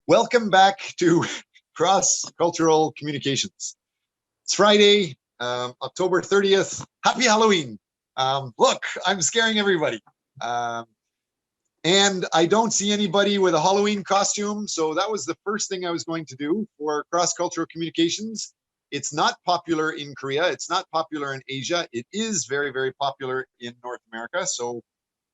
Welcome back to Cross-Cultural Communications. It's Friday, October 30th. Happy Halloween. Look, I'm scaring everybody. And I don't see anybody with a Halloween costume, so that was the first thing I was going to do for Cross-Cultural Communications. It's not popular in Korea. It's not popular in Asia. It is very, very popular in North America. So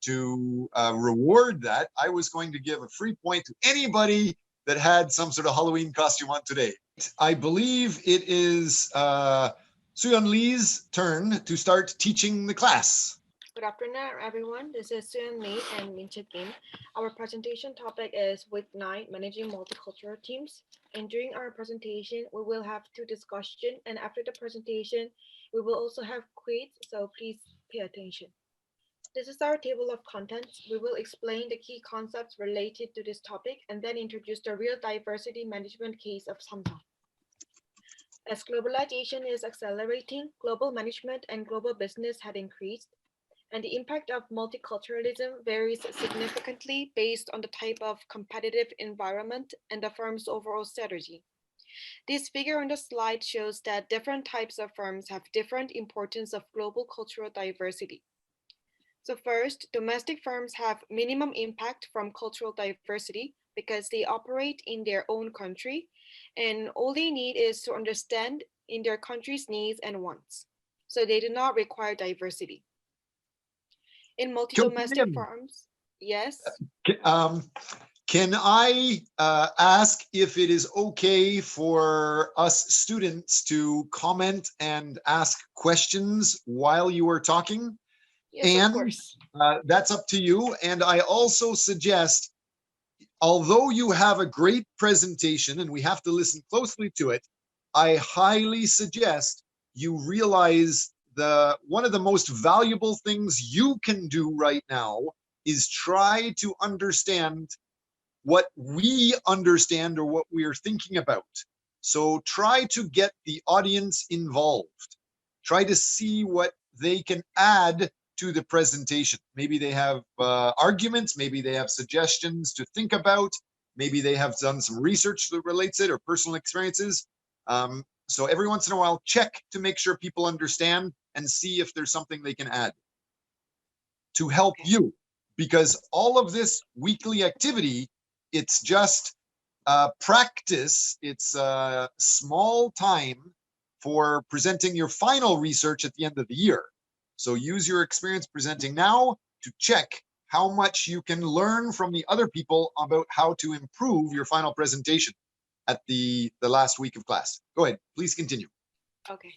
to reward that, I was going to give a free point to anybody that had some sort of Halloween costume on today. I believe it is Suyeon Lee's turn to start teaching the class. Good afternoon, everyone. This is Suyeon Lee and Min Kim. Our presentation topic is Week 9, Managing Multicultural Teams. And during our presentation, we will have two discussions. And after the presentation, we will also have quiz, so please pay attention. This is our table of contents. We will explain the key concepts related to this topic and then introduce the real diversity management case of Samsung. As globalization is accelerating, global management and global business had increased, and the impact of multiculturalism varies significantly based on the type of competitive environment and the firm's overall strategy. This figure on the slide shows that different types of firms have different importance of global cultural diversity. So first, domestic firms have minimum impact from cultural diversity because they operate in their own country, and all they need is to understand in their country's needs and wants. So they do not require diversity. In multi-domestic firms, yes. Can I ask if it is okay for us students to comment and ask questions while you are talking? Yes, and of course. That's up to you. And I also suggest, although you have a great presentation and we have to listen closely to it, I highly suggest you realize one of the most valuable things you can do right now is try to understand what we understand or what we are thinking about. So try to get the audience involved. Try to see what they can add to the presentation. Maybe they have arguments, maybe they have suggestions to think about, maybe they have done some research that relates it or personal experiences. So every once in a while, check to make sure people understand and see if there's something they can add to help you. Because all of this weekly activity, it's just practice. It's a small time for presenting your final research at the end of the year. So use your experience presenting now to check how much you can learn from the other people about how to improve your final presentation at the last week of class. Go ahead, please continue. Okay.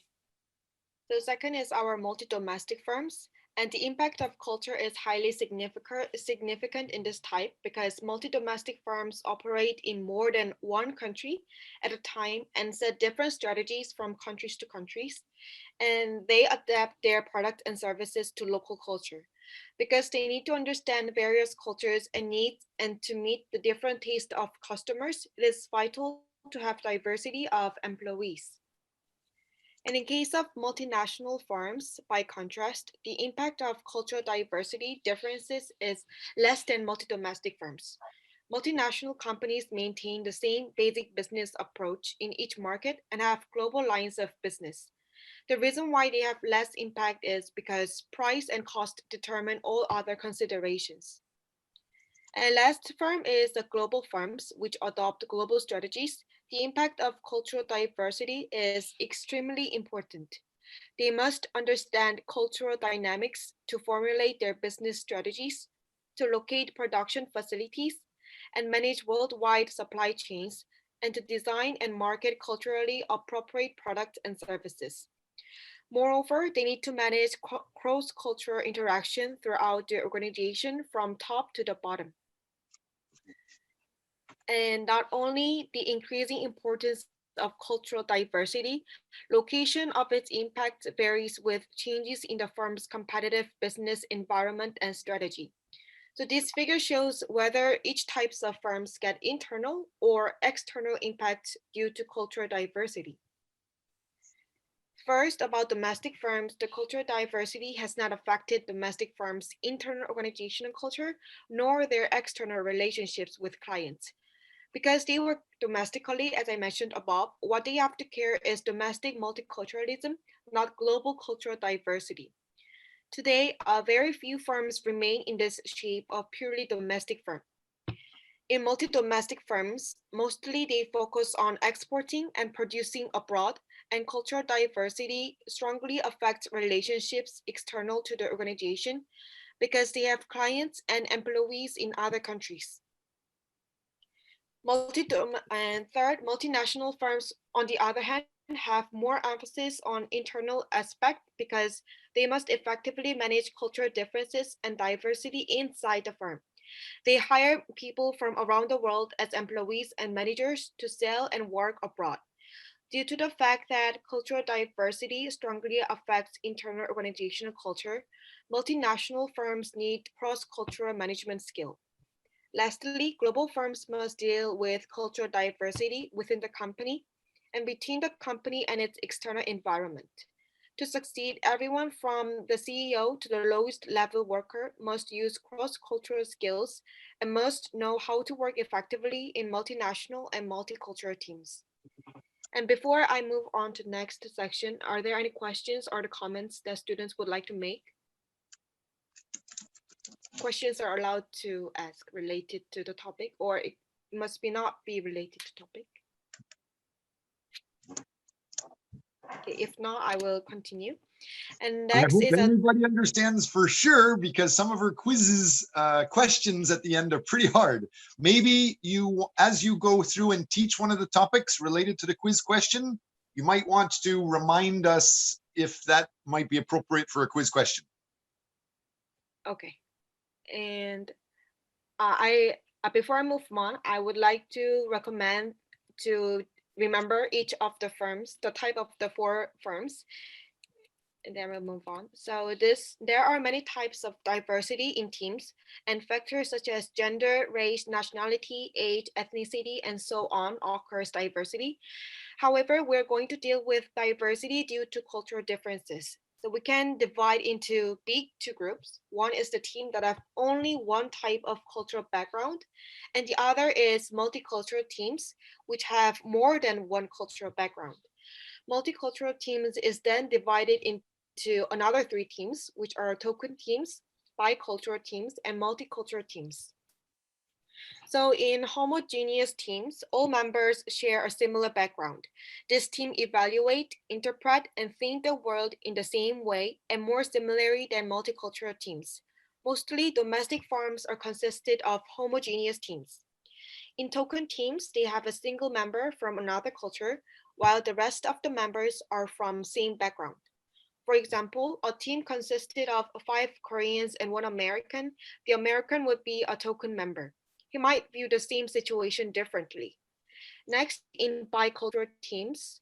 The second is our multi-domestic firms. And the impact of culture is highly significant in this type because multi-domestic firms operate in more than one country at a time and set different strategies from countries to countries. And they adapt their product and services to local culture because they need to understand various cultures and needs, and to meet the different tastes of customers, it is vital to have diversity of employees. And in case of multinational firms, by contrast, the impact of cultural diversity differences is less than multi-domestic firms. Multinational companies maintain the same basic business approach in each market and have global lines of business. The reason why they have less impact is because price and cost determine all other considerations. And last firm is the global firms, which adopt global strategies. The impact of cultural diversity is extremely important. They must understand cultural dynamics to formulate their business strategies, to locate production facilities, and manage worldwide supply chains, and to design and market culturally appropriate products and services. Moreover, they need to manage cross-cultural interaction throughout the organization from top to the bottom. And not only the increasing importance of cultural diversity, location of its impact varies with changes in the firm's competitive business environment and strategy. So this figure shows whether each types of firms get internal or external impact due to cultural diversity. First, about domestic firms, the cultural diversity has not affected domestic firms' internal organizational culture nor their external relationships with clients. Because they work domestically, as I mentioned above, what they have to care is domestic multiculturalism, not global cultural diversity. Today, very few firms remain in this shape of purely domestic firm. In multi-domestic firms, mostly they focus on exporting and producing abroad, and cultural diversity strongly affects relationships external to the organization because they have clients and employees in other countries. And third, multinational firms, on the other hand, have more emphasis on internal aspect because they must effectively manage cultural differences and diversity inside the firm. They hire people from around the world as employees and managers to sell and work abroad. Due to the fact that cultural diversity strongly affects internal organizational culture, multinational firms need cross-cultural management skill. Lastly, global firms must deal with cultural diversity within the company and between the company and its external environment. To succeed, everyone from the CEO to the lowest level worker must use cross cultural skills and must know how to work effectively in multinational and multicultural teams. And before I move on to the next section, are there any questions or the comments that students would like to make? Questions are allowed to ask related to the topic, or it must be not be related to topic. Okay, if not, I will continue. And I next hope is a everybody understands for sure, because some of her quizzes questions at the end are pretty hard. Maybe you, as you go through and teach one of the topics related to the quiz question, you might want to remind us if that might be appropriate for a quiz question. okay. And I before I move on, I would like to recommend to remember each of the firms, the type of the four firms, and then we'll move on. So there are many types of diversity in teams, and factors such as gender, race, nationality, age, ethnicity, and so on occurs diversity. However, we're going to deal with diversity due to cultural differences. So we can divide into big two groups. One is the team that have only one type of cultural background, and the other is multicultural teams, which have more than one cultural background. Multicultural teams is then divided into another three teams, which are token teams, bicultural teams, and multicultural teams. So in homogeneous teams, all members share a similar background. This team evaluate, interpret, and think the world in the same way and more similarly than multicultural teams. Mostly domestic firms are consisted of homogeneous teams. In token teams, they have a single member from another culture, while the rest of the members are from same background. For example, a team consisted of five Koreans and one American. The American would be a token member. He might view the same situation differently. Next, in bicultural teams,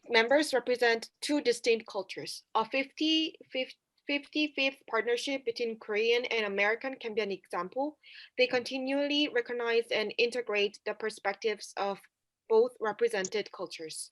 members represent two distinct cultures. A 50-50 partnership between Korean and American can be an example. They continually recognize and integrate the perspectives of both represented cultures.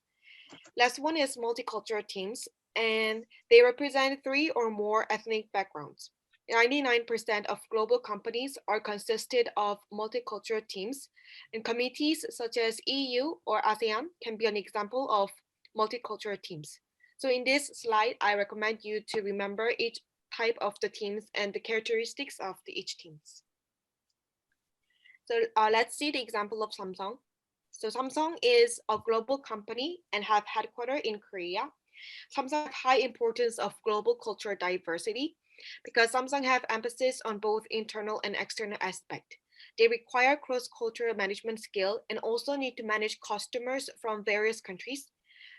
Last one is multicultural teams, and they represent three or more ethnic backgrounds. 99% of global companies are consisted of multicultural teams, and committees such as EU or ASEAN can be an example of multicultural teams. So in this slide, I recommend you to remember each type of the teams and the characteristics of the each teams. So let's see the example of Samsung. So Samsung is a global company and have headquarters in Korea. Samsung have high importance of global cultural diversity because Samsung have emphasis on both internal and external aspect. They require cross-cultural management skill and also need to manage customers from various countries.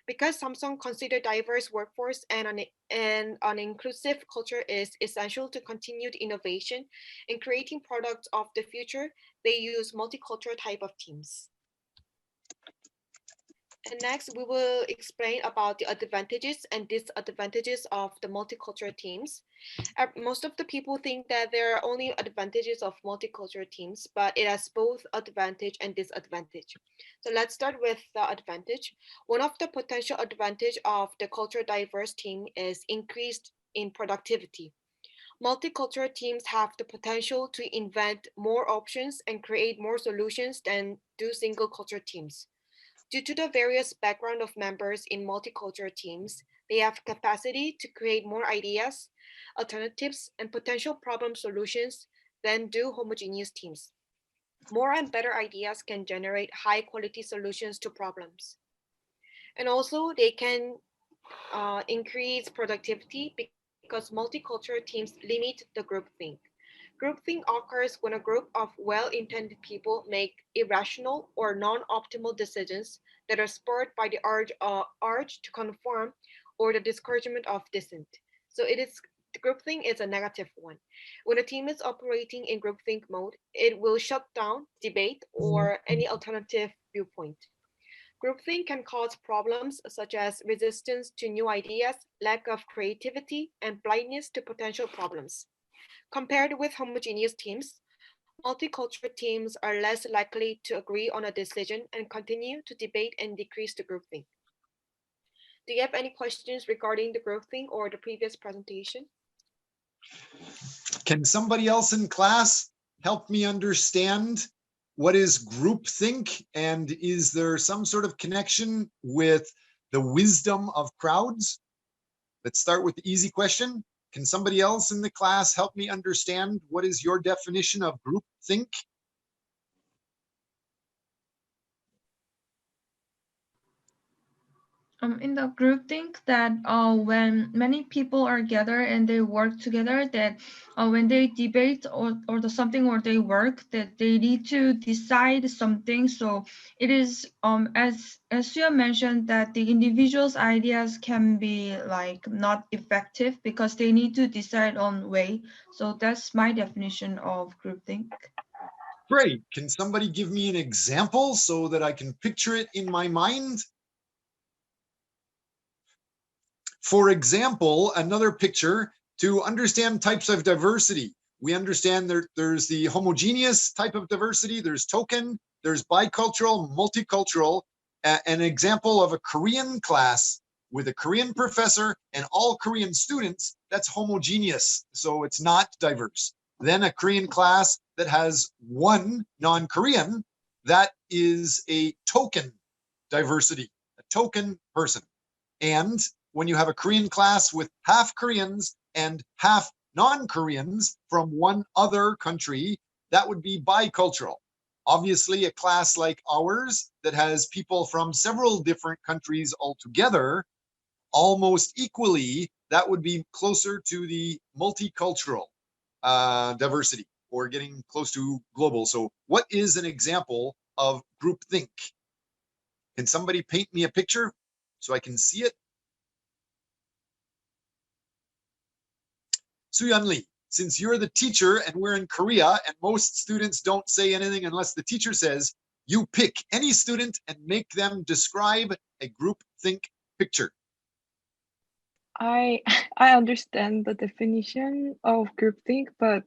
Because Samsung consider diverse workforce and an inclusive culture is essential to continued innovation in creating products of the future, they use multicultural type of teams. And next, we will explain about the advantages and disadvantages of the multicultural teams. Most of the people think that there are only advantages of multicultural teams, but it has both advantage and disadvantage. So let's start with the advantage. One of the potential advantage of the culture diverse team is increased in productivity. Multicultural teams have the potential to invent more options and create more solutions than do single culture teams. Due to the various background of members in multicultural teams, they have capacity to create more ideas, alternatives, and potential problem solutions than do homogeneous teams. More and better ideas can generate high quality solutions to problems. And also, they can increase productivity because multicultural teams limit the groupthink. Groupthink occurs when a group of well intended people make irrational or non optimal decisions that are spurred by the urge to conform or the discouragement of dissent. So it is groupthink is a negative one. When a team is operating in groupthink mode, it will shut down debate or any alternative viewpoint. Groupthink can cause problems such as resistance to new ideas, lack of creativity, and blindness to potential problems. Compared with homogeneous teams, multicultural teams are less likely to agree on a decision and continue to debate and decrease the groupthink. Do you have any questions regarding the groupthink or the previous presentation? Can somebody else in class help me understand what is groupthink, and is there some sort of connection with the wisdom of crowds? Let's start with the easy question. Can somebody else in the class help me understand what is your definition of groupthink? In the group think that when many people are gathered and they work together, that when they debate or the something or they work, that they need to decide something. So it is as you mentioned that the individual's ideas can be like not effective because they need to decide on way. So that's my definition of group think. Great. Can somebody give me an example so that I can picture it in my mind? For example, another picture to understand types of diversity. We understand there's the homogeneous type of diversity, there's token, there's bicultural, multicultural. An example of a Korean class with a Korean professor and all Korean students, that's homogeneous, so it's not diverse. Then a Korean class that has one non-Korean, that is a token diversity, a token person. And when you have a Korean class with half Koreans and half non-Koreans from one other country, that would be bicultural. Obviously, a class like ours that has people from several different countries altogether, almost equally, that would be closer to the multicultural diversity, or getting close to global. So what is an example of groupthink? Can somebody paint me a picture so I can see it? Suyun Lee, since you're the teacher and we're in Korea and most students don't say anything unless the teacher says, you pick any student and make them describe a groupthink picture. I I understand the definition of groupthink, but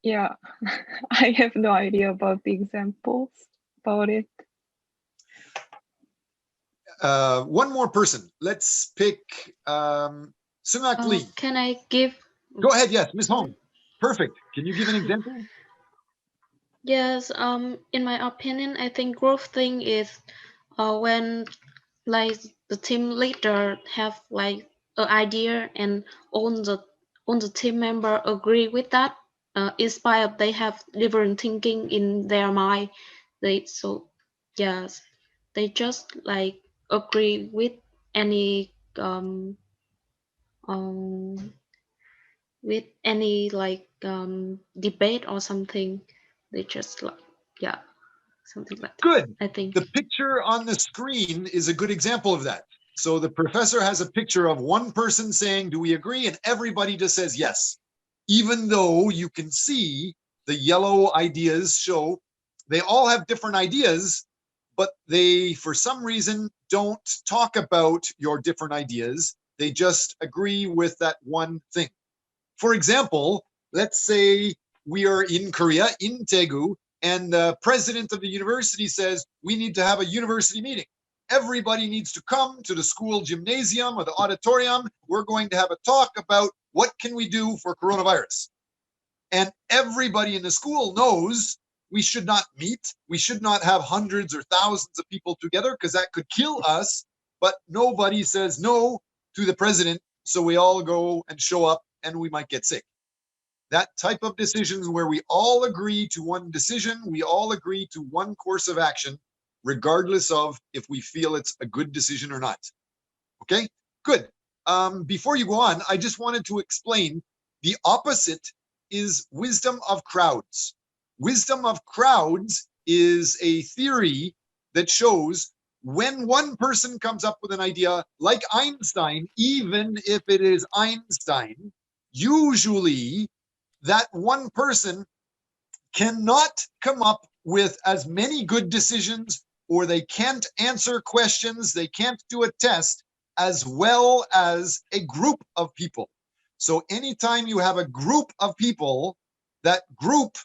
yeah, I have no idea about the examples about it. One more person. Let's pick Sungak Lee. Can I give? Go ahead, yes, Ms. Hong. Perfect. Can you give an example? Yes. In my opinion, I think growth thing is when like the team leader have like an idea and all the team member agree with that. In spite of they have different thinking in their mind, yes, they just like agree with any um with any like debate or something. They just like, yeah, something like that. Good. I think The picture on the screen is a good example of that. So the professor has a picture of one person saying, do we agree? And everybody just says yes. Even though you can see the yellow ideas show they all have different ideas, but they, for some reason, don't talk about your different ideas. They just agree with that one thing. For example, let's say we are in Korea, in Daegu, and the president of the university says, we need to have a university meeting. everybody needs to come to the school gymnasium or the auditorium. We're going to have a talk about what can we do for coronavirus. And everybody in the school knows we should not meet. We should not have hundreds or thousands of people together because that could kill us. But nobody says no to the president. So we all go and show up and we might get sick. That type of decisions where we all agree to one decision, we all agree to one course of action, regardless of if we feel it's a good decision or not. Okay, good. Before you go on, I just wanted to explain the opposite is wisdom of crowds. Wisdom of crowds is a theory that shows when one person comes up with an idea like Einstein, even if it is Einstein, usually that one person cannot come up with as many good decisions, or they can't answer questions, they can't do a test as well as a group of people. So anytime you have a group of people, that group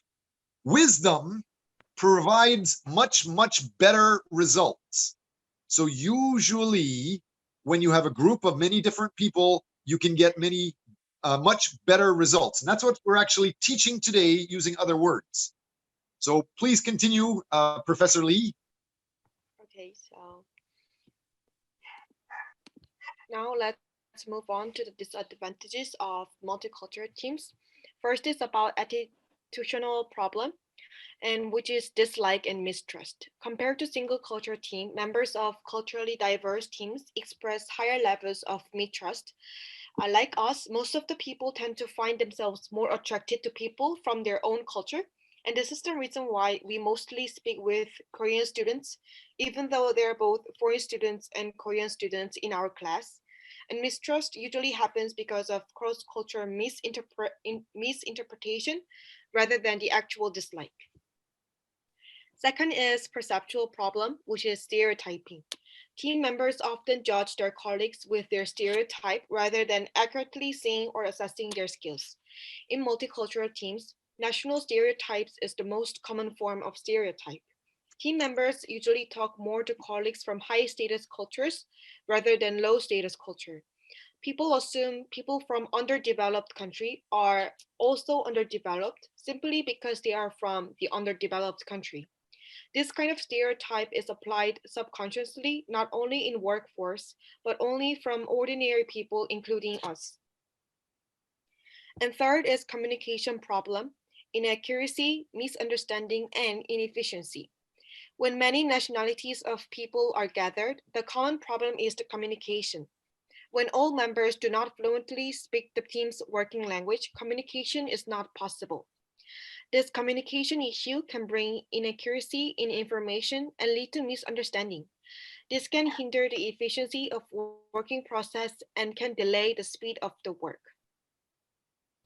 wisdom provides much, much better results. So usually when you have a group of many different people, you can get many much better results. And that's what we're actually teaching today using other words. So please continue, Professor Lee. Okay, so now let's move on to the disadvantages of multicultural teams. First is about attitudinal problem, and which is dislike and mistrust. Compared to single culture team, members of culturally diverse teams express higher levels of mistrust. Like us, most of the people tend to find themselves more attracted to people from their own culture. And this is the reason why we mostly speak with Korean students, even though they're both foreign students and Korean students in our class. And mistrust usually happens because of cross-cultural misinterpretation rather than the actual dislike. Second is perceptual problem, which is stereotyping. Team members often judge their colleagues with their stereotype rather than accurately seeing or assessing their skills. In multicultural teams, national stereotypes is the most common form of stereotype. Team members usually talk more to colleagues from high status cultures rather than low status culture. People assume people from underdeveloped country are also underdeveloped simply because they are from the underdeveloped country. This kind of stereotype is applied subconsciously, not only in workforce, but only from ordinary people, including us. And third is communication problem, inaccuracy, misunderstanding, and inefficiency. When many nationalities of people are gathered, the common problem is the communication. When all members do not fluently speak the team's working language, communication is not possible. This communication issue can bring inaccuracy in information and lead to misunderstanding. This can hinder the efficiency of working process and can delay the speed of the work.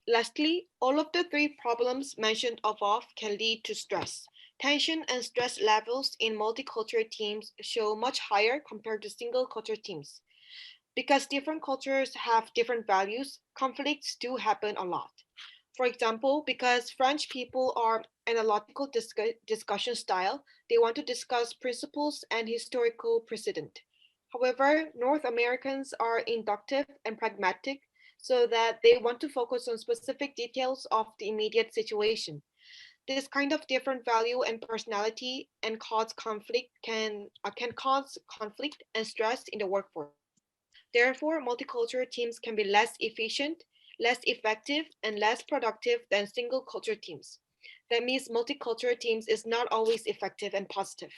Lastly, all of the three problems mentioned above can lead to stress. Tension and stress levels in multicultural teams show much higher compared to single culture teams. Because different cultures have different values, conflicts do happen a lot. For example, because French people are analytical discussion style, they want to discuss principles and historical precedent. However, North Americans are inductive and pragmatic, so that they want to focus on specific details of the immediate situation. This kind of different value and personality and can cause conflict and stress in the workforce. Therefore, multicultural teams can be less efficient, less effective, and less productive than single culture teams. That means multicultural teams is not always effective and positive.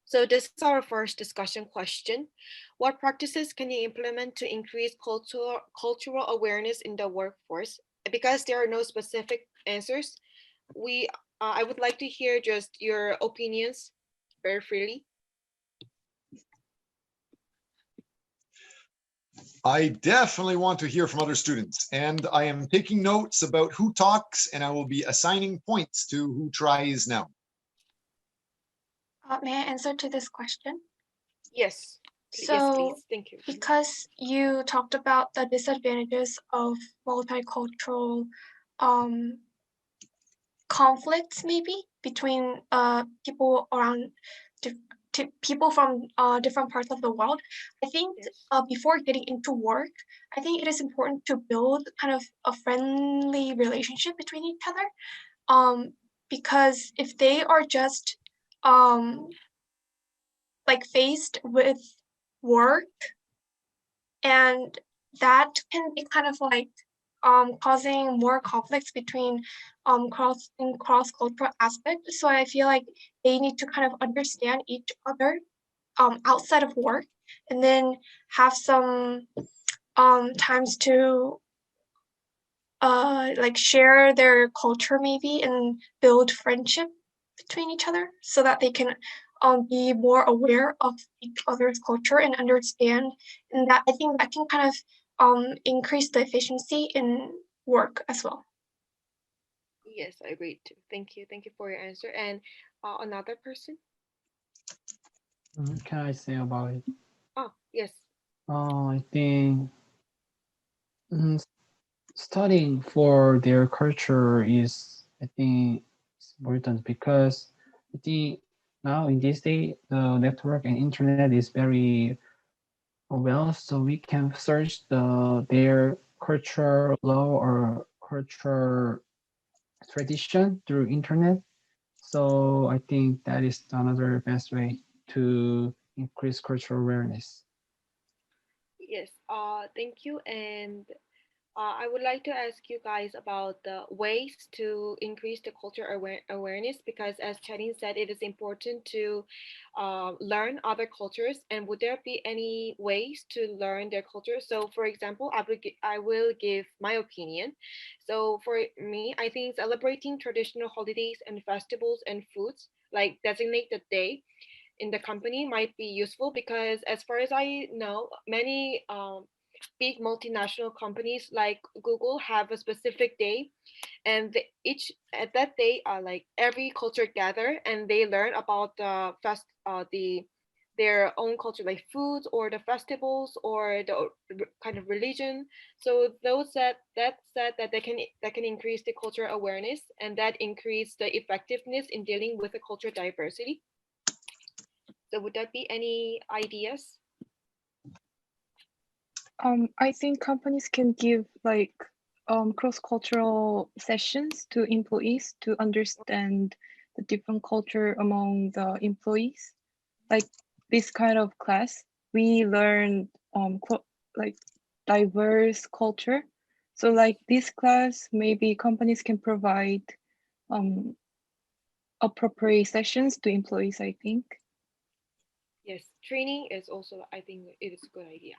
So this is our first discussion question. What practices can you implement to increase cultural awareness in the workforce? Because there are no specific answers, I would like to hear just your opinions very freely. I definitely want to hear from other students, and I am taking notes about who talks, and I will be assigning points to who tries now. May I answer to this question? Yes. So, yes, please. Thank you. Because you talked about the disadvantages of multicultural conflicts, maybe between people around people from different parts of the world. I think Yes. before getting into work, I think it is important to build kind of a friendly relationship between each other. Because if they are just like faced with work, and that can be kind of like causing more conflicts between cross cultural aspects. So I feel like they need to kind of understand each other outside of work, and then have some times to like share their culture maybe, and build friendship between each other, so that they can be more aware of each other's culture and understand. And that, I think that can kind of increase the efficiency in work as well. Yes, I agree too. Thank you. Thank you for your answer. And another person? Can I say about it? Oh, yes. I think mm, studying for their culture is, I think, it's important because I think now in this day the network and internet is very well, so we can search their culture law or culture tradition through internet. So I think that is another best way to increase cultural awareness. Yes. Thank you. And I would like to ask you guys about the ways to increase the culture awareness, because as Charin said, it is important to learn other cultures. And would there be any ways to learn their culture? So, for example, I will give my opinion. So, for me, I think celebrating traditional holidays and festivals and foods, like designate the day in the company, might be useful, because as far as I know, many big multinational companies like Google have a specific day, and each at that day, like every culture gather and they learn about the their own culture, like foods or the festivals or the kind of religion. So those that said that they can increase the cultural awareness, and that increase the effectiveness in dealing with the cultural diversity. So would that be any ideas? I think companies can give like cross-cultural sessions to employees to understand the different culture among the employees. Like this kind of class, we learn like diverse culture. So like this class, maybe companies can provide um, appropriate sessions to employees, I think. Yes, training is also, I think it is a good idea.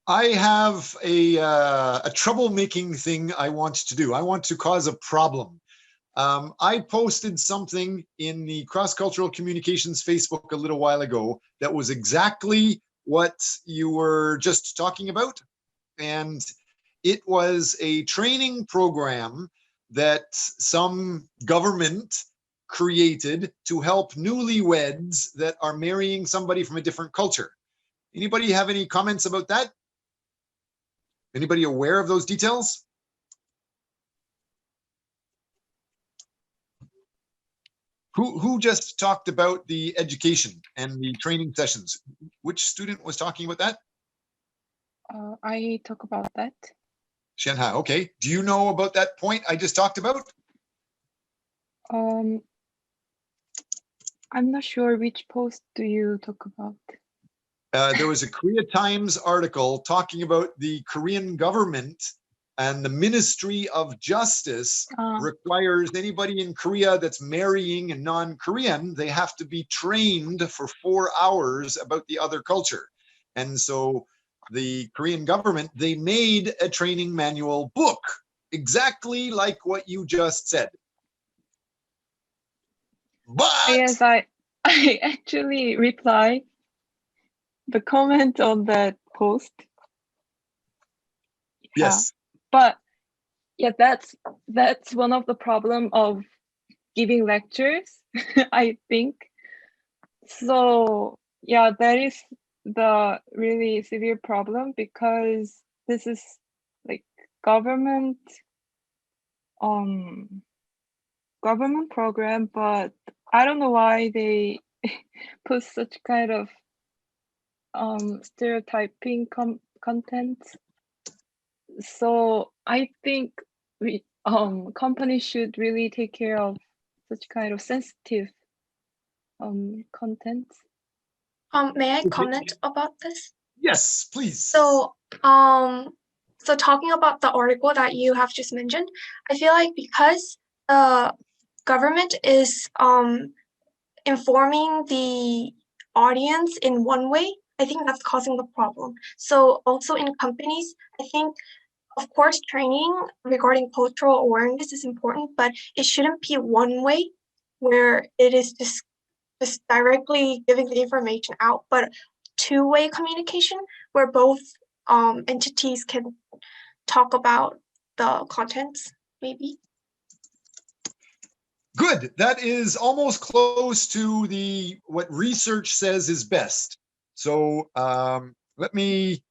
I have a troublemaking thing I want to do. I want to cause a problem. I posted something in the Cross Cultural Communications Facebook a little while ago that was exactly what you were just talking about. And it was a training program that some government created to help newlyweds that are marrying somebody from a different culture. Anybody have any comments about that? Anybody aware of those details? Who just talked about the education and the training sessions? Which student was talking about that? I talk about that. Shanghai, okay. Do you know about that point I just talked about? I'm not sure which post do you talk about. There was a Korea Times article talking about the Korean government and the Ministry of Justice requires anybody in Korea that's marrying a non-Korean, they have to be trained for 4 hours about the other culture. And so the Korean government, they made a training manual book, exactly like what you just said. But Yes, I actually reply the comment on that post. yes, But yeah, that's one of the problem of giving lectures, I think. So yeah, that is the really severe problem, because this is like government government program, but I don't know why they post such kind of stereotyping content. So I think we companies should really take care of such kind of sensitive content. May I Okay. comment about this? Yes, please. So, so talking about the article that you have just mentioned, I feel like because the government is informing the audience in one way, I think that's causing the problem. So also in companies, I think, of course, training regarding cultural awareness is important, but it shouldn't be one way where it is just directly giving the information out, but two-way communication where both entities can talk about the contents, maybe. Good. That is almost close to what research says is best. So let me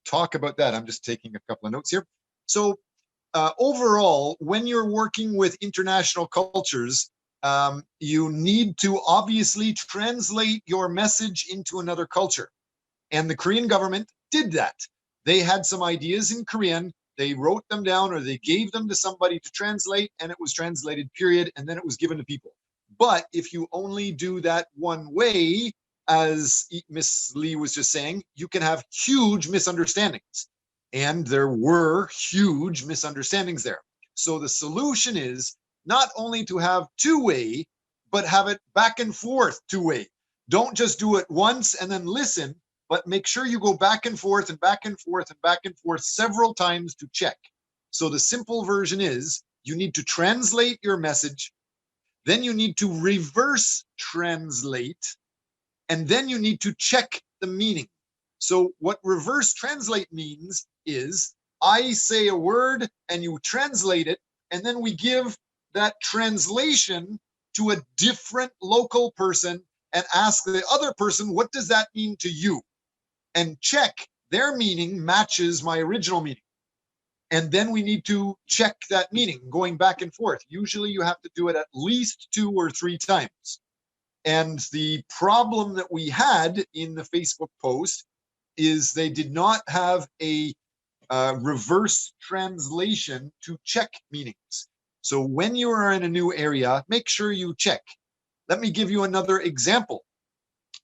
talk about that. I'm just taking a couple of notes here. So overall, when you're working with international cultures, you need to obviously translate your message into another culture. And the Korean government did that. They had some ideas in Korean, they wrote them down or they gave them to somebody to translate, and it was translated, period, and then it was given to people. But if you only do that one way, as Miss Lee was just saying, you can have huge misunderstandings. And there were huge misunderstandings there. So the solution is not only to have two-way, but have it back and forth two-way. Don't just do it once and then listen, but make sure you go back and forth and back and forth and back and forth several times to check. So the simple version is you need to translate your message, then you need to reverse translate, and then you need to check the meaning. So what reverse translate means is I say a word and you translate it, and then we give that translation to a different local person and ask the other person, what does that mean to you? And check their meaning matches my original meaning. And then we need to check that meaning going back and forth. Usually you have to do it at least 2 or 3 times. And the problem that we had in the Facebook post is they did not have a reverse translation to check meanings. So when you are in a new area, make sure you check. Let me give you another example.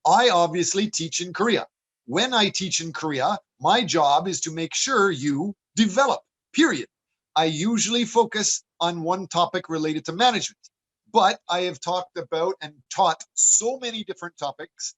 I obviously teach in Korea. When I teach in Korea, my job is to make sure you develop, period. I usually focus on one topic related to management, but I have talked about and taught so many different topics.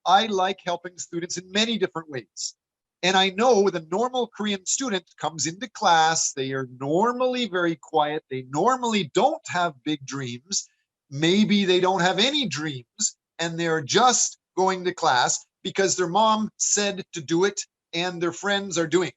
I like helping students in many different ways. And I know the normal Korean student comes into class, they are normally very quiet, they normally don't have big dreams, maybe they don't have any dreams, and they're just going to class because their mom said to do it and their friends are doing it.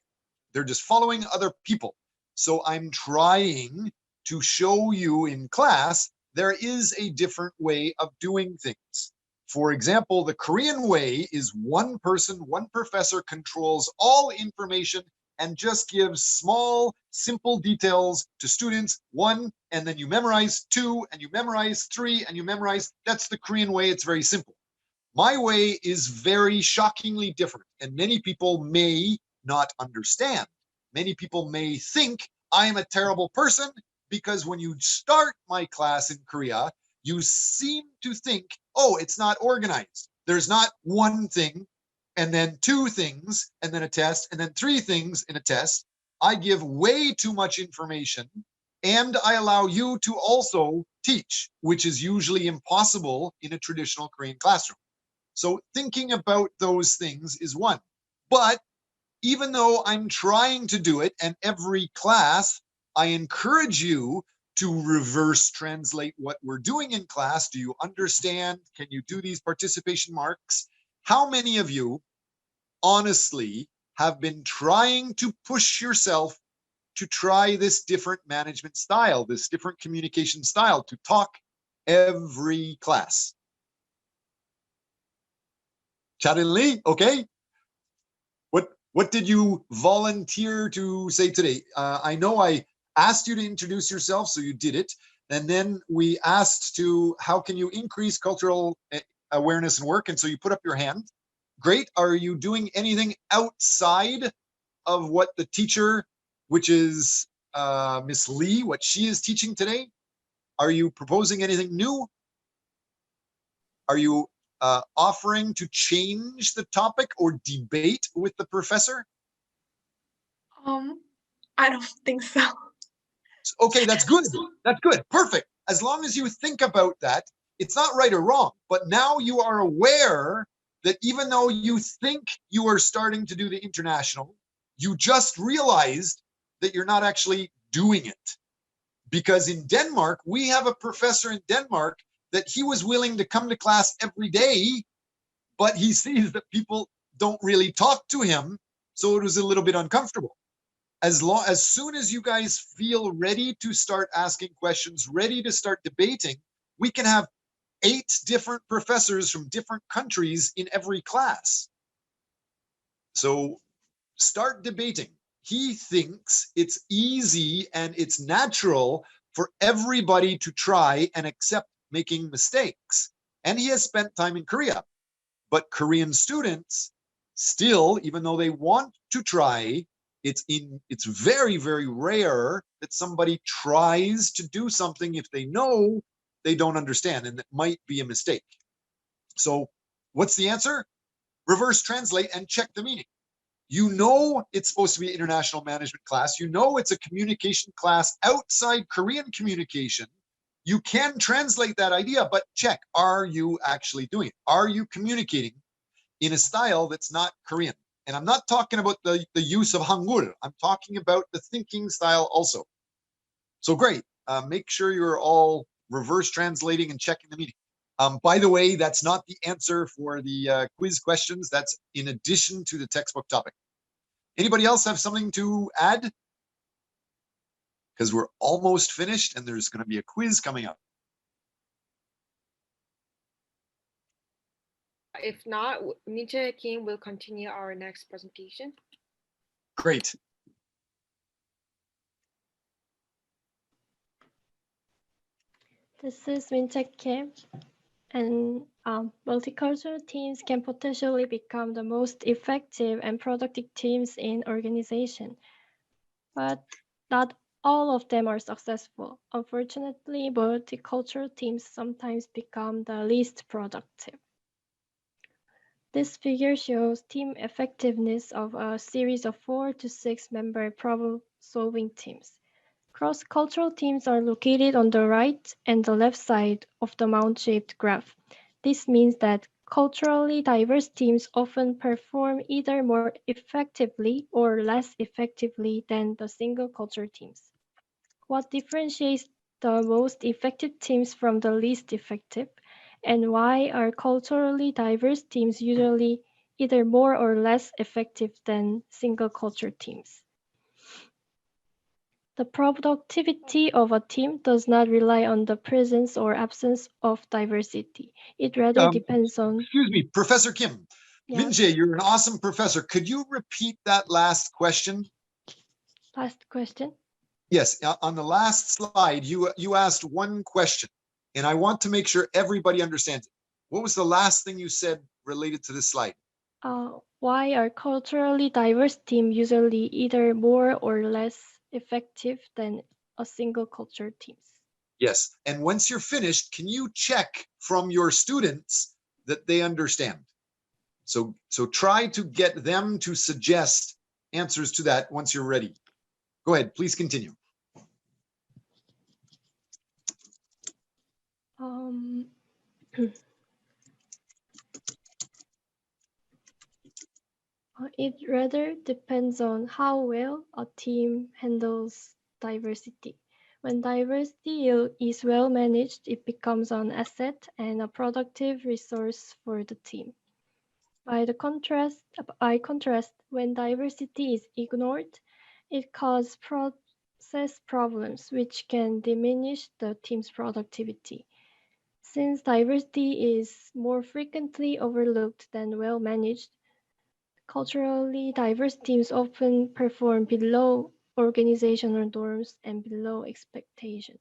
They're just following other people. So I'm trying to show you in class there is a different way of doing things. For example, the Korean way is one person, one professor controls all information and just gives small, simple details to students, 1, and then you memorize 2, and you memorize 3, and you memorize. That's the Korean way. It's very simple. My way is very shockingly different, and many people may not understand. Many people may think I am a terrible person because when you start my class in Korea, you seem to think, oh, it's not organized. There's not one thing, and then 2 things, and then a test, and then 3 things in a test. I give way too much information, and I allow you to also teach, which is usually impossible in a traditional Korean classroom. So thinking about those things is one. But even though I'm trying to do it, and every class, I encourage you to reverse translate what we're doing in class. Do you understand? Can you do these participation marks? How many of you, honestly, have been trying to push yourself to try this different management style, this different communication style, to talk every class? Lee, okay. What did you volunteer to say today? I know I asked you to introduce yourself, so you did it. And then we asked to how can you increase cultural awareness and work, and so you put up your hand. Great. Are you doing anything outside of what the teacher, which is Miss Lee, what she is teaching today? Are you proposing anything new? Are you offering to change the topic or debate with the professor? I don't think so. Okay, that's good. That's good. Perfect. As long as you think about that, it's not right or wrong, but now you are aware that even though you think you are starting to do the international, you just realized that you're not actually doing it. Because in Denmark, we have a professor in Denmark that he was willing to come to class every day, but he sees that people don't really talk to him, so it was a little bit uncomfortable. As soon as you guys feel ready to start asking questions, ready to start debating, we can have 8 different professors from different countries in every class. So start debating. He thinks it's easy and it's natural for everybody to try and accept making mistakes. And he has spent time in Korea. But Korean students still, even though they want to try, it's very, very rare that somebody tries to do something if they know they don't understand, and it might be a mistake. So what's the answer? Reverse translate and check the meaning. You know it's supposed to be an international management class. You know it's a communication class outside Korean communication. You can translate that idea, but check, are you actually doing it? Are you communicating in a style that's not Korean? And I'm not talking about the use of Hangul. I'm talking about the thinking style also. So great. Make sure you're all reverse translating and checking the meaning. By the way, that's not the answer for the quiz questions. That's in addition to the textbook topic. Anybody else have something to add? Because we're almost finished and there's going to be a quiz coming up. If not, Nietzsche Kim will continue our next presentation. Great. This is Minjae Kim, and multicultural teams can potentially become the most effective and productive teams in organization, but not all of them are successful. Unfortunately, multicultural teams sometimes become the least productive. This figure shows team effectiveness of a series of 4 to 6 member problem-solving teams. Cross-cultural teams are located on the right and the left side of the mound-shaped graph. This means that culturally diverse teams often perform either more effectively or less effectively than the single-culture teams. What differentiates the most effective teams from the least effective, and why are culturally diverse teams usually either more or less effective than single-culture teams? The productivity of a team does not rely on the presence or absence of diversity. It rather depends on... Excuse me, Professor Kim. Yeah. Minjae, you're an awesome professor. Could you repeat that last question? Last question. Yes, on the last slide, you asked one question, and I want to make sure everybody understands it. What was the last thing you said related to this slide? Why are culturally diverse teams usually either more or less effective than a single culture teams? Yes, and once you're finished, can you check from your students that they understand? So try to get them to suggest answers to that once you're ready. Go ahead, please continue. It rather depends on how well a team handles diversity. When diversity is well managed, it becomes an asset and a productive resource for the team. By contrast, when diversity is ignored, it causes process problems which can diminish the team's productivity. Since diversity is more frequently overlooked than well managed, culturally diverse teams often perform below organizational norms and below expectations.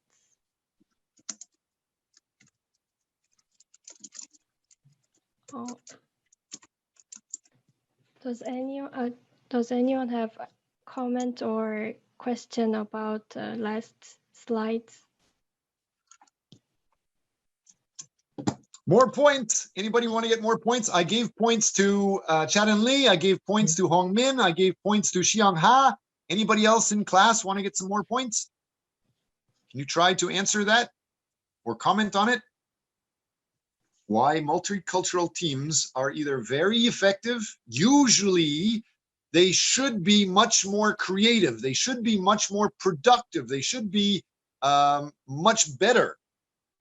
Oh, does anyone have a comment or question about last slides? More points. Anybody want to get more points? I gave points to Chadan Lee. I gave points to Hong Min. I gave points to Xiang Ha. Anybody else in class want to get some more points? Can you try to answer that or comment on it? Why multicultural teams are either very effective, usually they should be much more creative, they should be much more productive, they should be much better,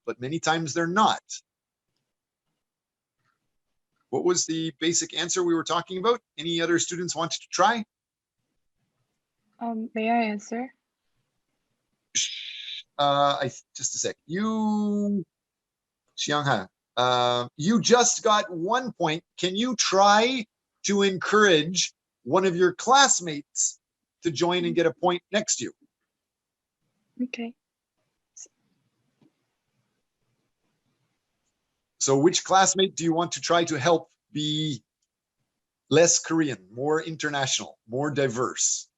but many times they're not. What was the basic answer we were talking about? Any other students want to try? May I answer? Just a sec. You, Xiangha, you just got 1 point. Can you try to encourage one of your classmates to join and get a point next to you? Okay. So which classmate do you want to try to help be less Korean, more international, more diverse?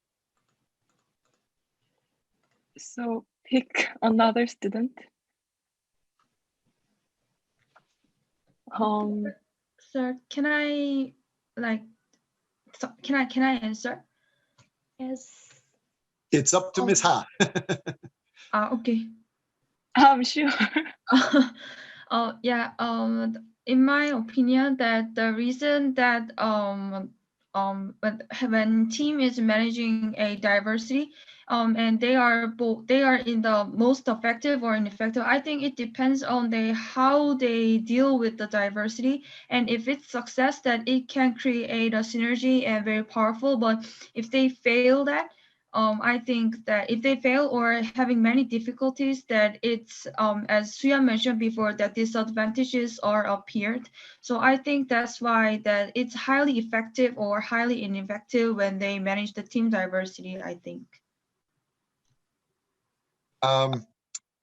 So pick another student. Sir, can I can I answer? Yes. It's up to Ms. Ha. Okay. Sure. Yeah. In my opinion, that the reason that when team is managing a diversity, and they are in the most effective or ineffective, I think it depends on how they deal with the diversity, and if it's success, that it can create a synergy and very powerful. But if they fail that, I think that if they fail or having many difficulties, that it's as Suya mentioned before, that disadvantages are appeared. So I think that's why that it's highly effective or highly ineffective when they manage the team diversity, I think.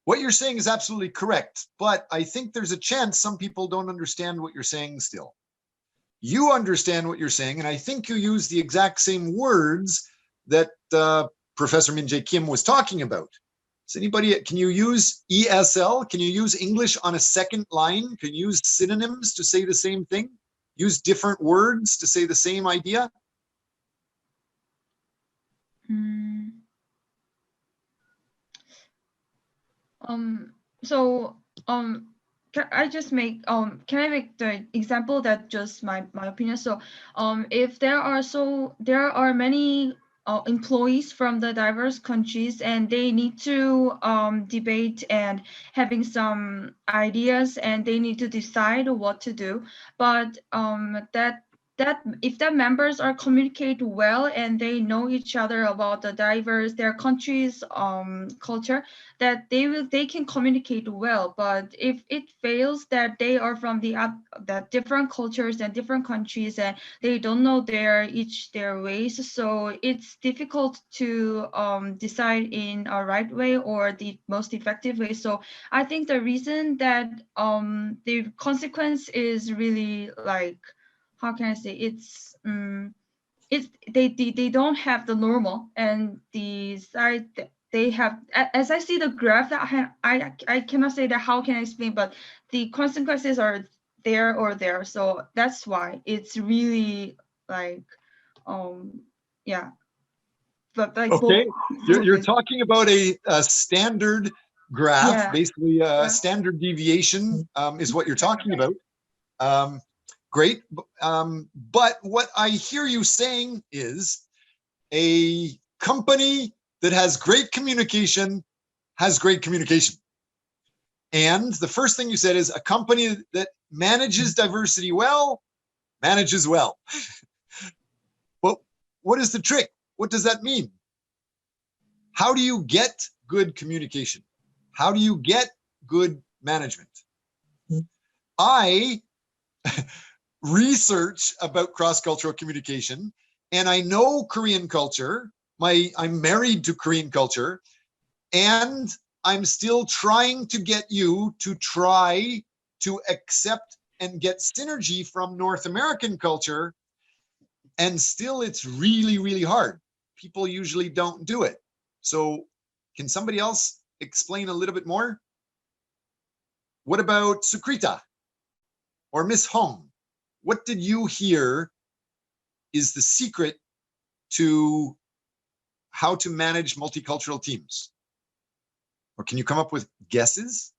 What you're saying is absolutely correct, but I think there's a chance some people don't understand what you're saying still. You understand what you're saying, and I think you use the exact same words that Professor Min Jae Kim was talking about. Does anybody, can you use ESL? Can you use English on a second line? Can you use synonyms to say the same thing? Use different words to say the same idea? Can I just make can I make the example that just my opinion? So if there are many employees from the diverse countries, and they need to debate and having some ideas, and they need to decide what to do, but that if the members are communicate well and they know each other about their country's culture, that they can communicate well. But if it fails, that they are from the different cultures and different countries, and they don't know their ways, so it's difficult to decide in a right way or the most effective way. So I think the reason that the consequence is really like, how can I say, they don't have the normal, and the side that they have, as I see the graph, that I cannot say that how can I explain, but the consequences are there. So that's why it's really like yeah, but like Okay, both you're is, talking about a standard graph, yeah, basically a yeah. standard deviation is what you're talking about. Great, but what I hear you saying is a company that has great communication has great communication. And the first thing you said is a company that manages diversity well, manages well. But what is the trick? What does that mean? How do you get good communication? How do you get good management? I research about cross-cultural communication, and I know Korean culture. I'm married to Korean culture, and I'm still trying to get you to try to accept and get synergy from North American culture, and still it's really, really hard. People usually don't do it. So can somebody else explain a little bit more? What about Sukrita or Miss Hong? What did you hear is the secret to how to manage multicultural teams? Or can you come up with guesses?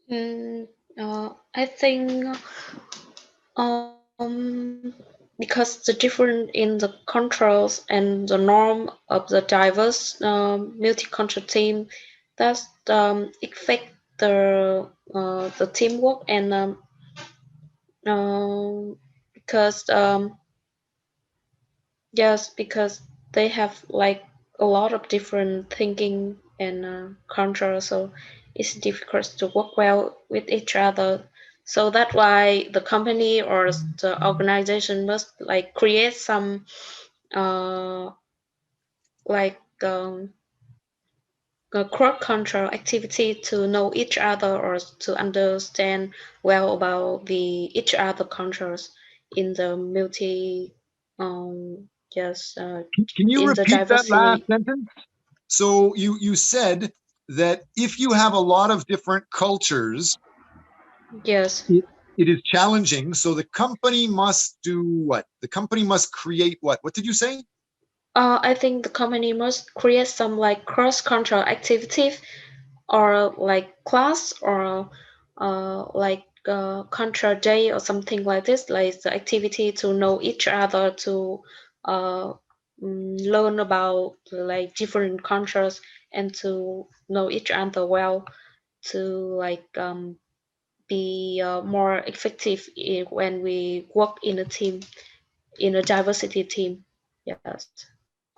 I think because the difference in the controls and the norm of the diverse multicultural team, that's affect the teamwork and because yes, because they have like a lot of different thinking and culture, so it's difficult to work well with each other. So that's why the company or the organization must like create some uh, like a cross-cultural activity to know each other or to understand well about the each other cultures in the multi yes Can you in the repeat that last diversity. sentence? So you said that if you have a lot of different cultures, Yes. it is challenging. So the company must do what? The company must create what? What did you say? I think the company must create some like cross-cultural activities or like class or like culture day or something like this, like the activity to know each other, to uh, learn about like different cultures and to know each other well, to like be more effective when we work in a team, in a diversity team. Yes.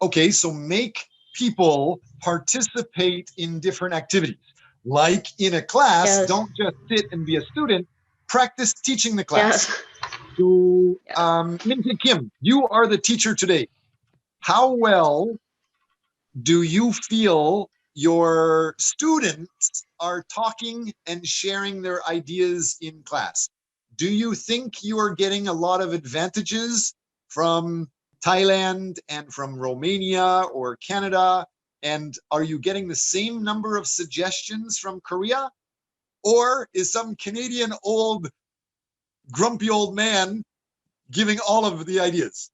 Okay, so make people participate in different activities. Like in a class, Yes. don't just sit and be a student, practice teaching the class. Yes. So, Yes. Minji Kim, you are the teacher today. How well do you feel your students are talking and sharing their ideas in class? Do you think you are getting a lot of advantages from Thailand and from Romania or Canada? And are you getting the same number of suggestions from Korea? Or is some Canadian grumpy old man giving all of the ideas?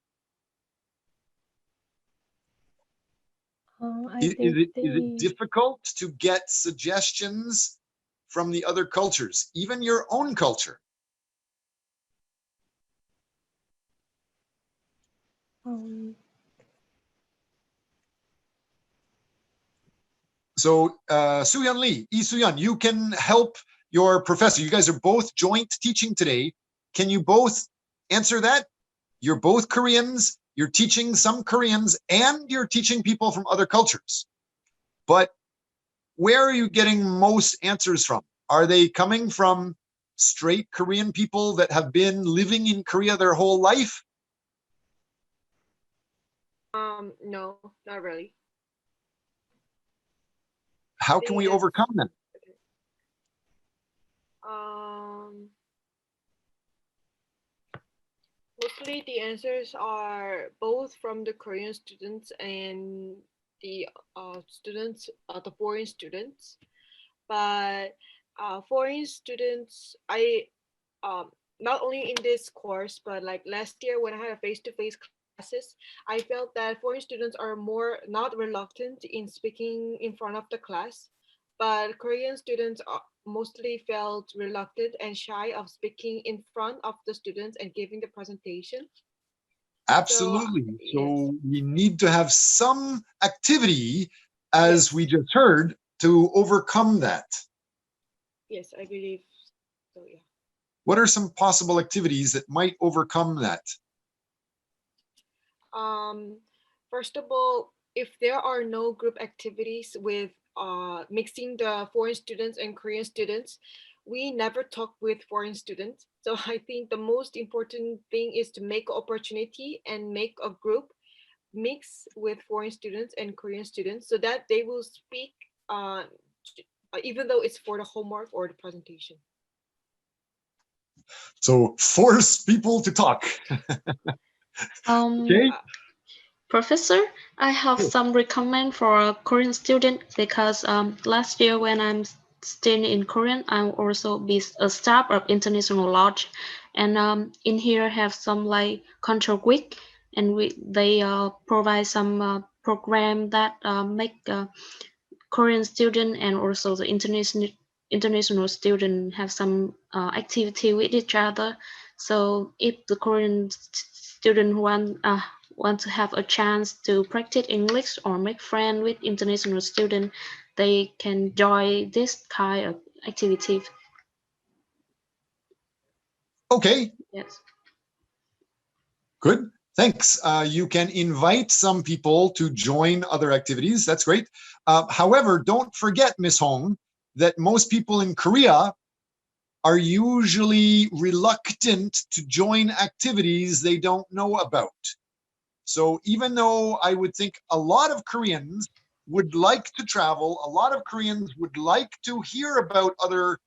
I think Is it difficult to get suggestions from the other cultures, even your own culture? um, So, Suyan Lee, Lee Suyan, you can help your professor. You guys are both joint teaching today. Can you both answer that? You're both Koreans. You're teaching some Koreans and you're teaching people from other cultures. But where are you getting most answers from? Are they coming from straight Korean people that have been living in Korea their whole life? No, not really. How can Thing we is, overcome them? um, mostly the answers are both from the Korean students and the the foreign students. But foreign students, I not only in this course, but like last year when I had a face-to-face classes, I felt that foreign students are more not reluctant in speaking in front of the class, but Korean students mostly felt reluctant and shy of speaking in front of the students and giving the presentation. So Absolutely. yes, So we need to have some activity, as we yes, just heard, to overcome that. yes, I believe so. Yeah. What are some possible activities that might overcome that? Um, First of all, if there are no group activities with mixing the foreign students and Korean students, we never talk with foreign students. So I think the most important thing is to make opportunity and make a group mix with foreign students and Korean students so that they will speak even though it's for the homework or the presentation. So force people to talk. Okay. Professor, I have some recommend for a Korean student because last year when I'm studying in Korean, I also be a staff of International Lodge, and in here have some like Control Week, and they provide some program that make Korean student and also the international student have some activity with each other. So if the Korean student want to have a chance to practice English or make friend with international student, they can join this kind of activity. Okay. Yes. Good. Thanks. You can invite some people to join other activities. That's great. However, don't forget, Miss Hong, that most people in Korea are usually reluctant to join activities they don't know about. So even though I would think a lot of Koreans would like to travel, a lot of Koreans would like to hear about other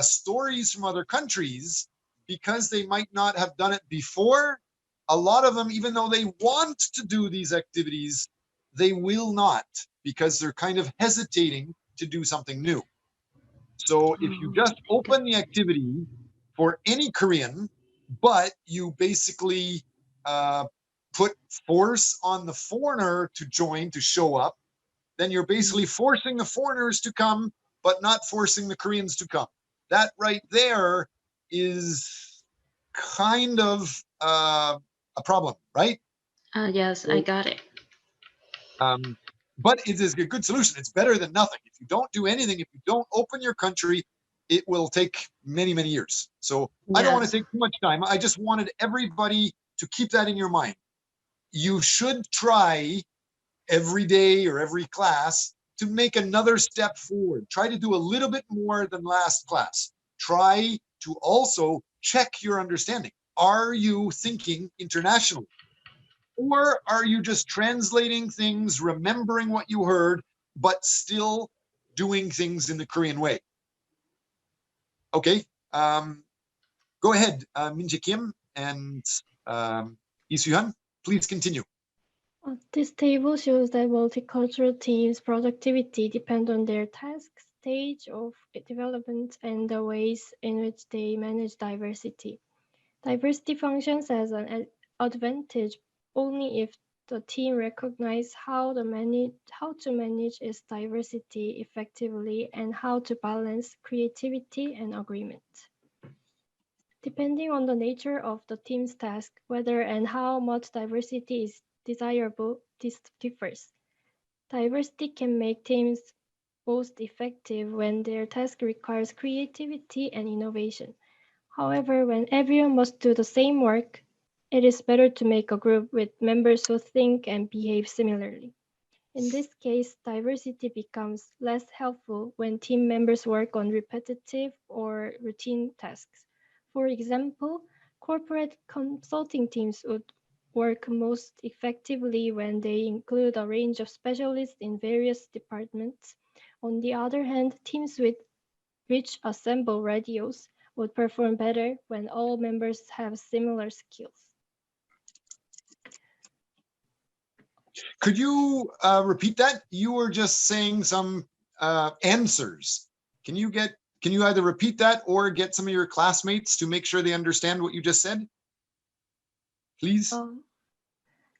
stories from other countries, because they might not have done it before, a lot of them, even though they want to do these activities, they will not, because they're kind of hesitating to do something new. So if you just open the activity for any Korean, but you basically put force on the foreigner to join, to show up, then you're basically forcing the foreigners to come, but not forcing the Koreans to come. That right there is kind of a problem, right? Yes, I got it. But it is a good solution. It's better than nothing. If you don't do anything, if you don't open your country, it will take many, many years. So I don't want to take too much time. I just wanted everybody to keep that in your mind. You should try every day or every class to make another step forward. Try to do a little bit more than last class. Try to also check your understanding. Are you thinking internationally? Or are you just translating things, remembering what you heard, but still doing things in the Korean way? Okay, go ahead, Min Jae Kim and Lee Soo-hyun, please continue. This table shows that multicultural teams' productivity depend on their task, stage of development, and the ways in which they manage diversity. Diversity functions as an advantage only if the team recognizes how to manage its diversity effectively and how to balance creativity and agreement. Depending on the nature of the team's task, whether and how much diversity is desirable, this differs. Diversity can make teams most effective when their task requires creativity and innovation. However, when everyone must do the same work, it is better to make a group with members who think and behave similarly. In this case, diversity becomes less helpful when team members work on repetitive or routine tasks. For example, corporate consulting teams would work most effectively when they include a range of specialists in various departments. On the other hand, teams which assemble radios would perform better when all members have similar skills. Could you repeat that? You were just saying some answers. Can you either repeat that or get some of your classmates to make sure they understand what you just said? Please.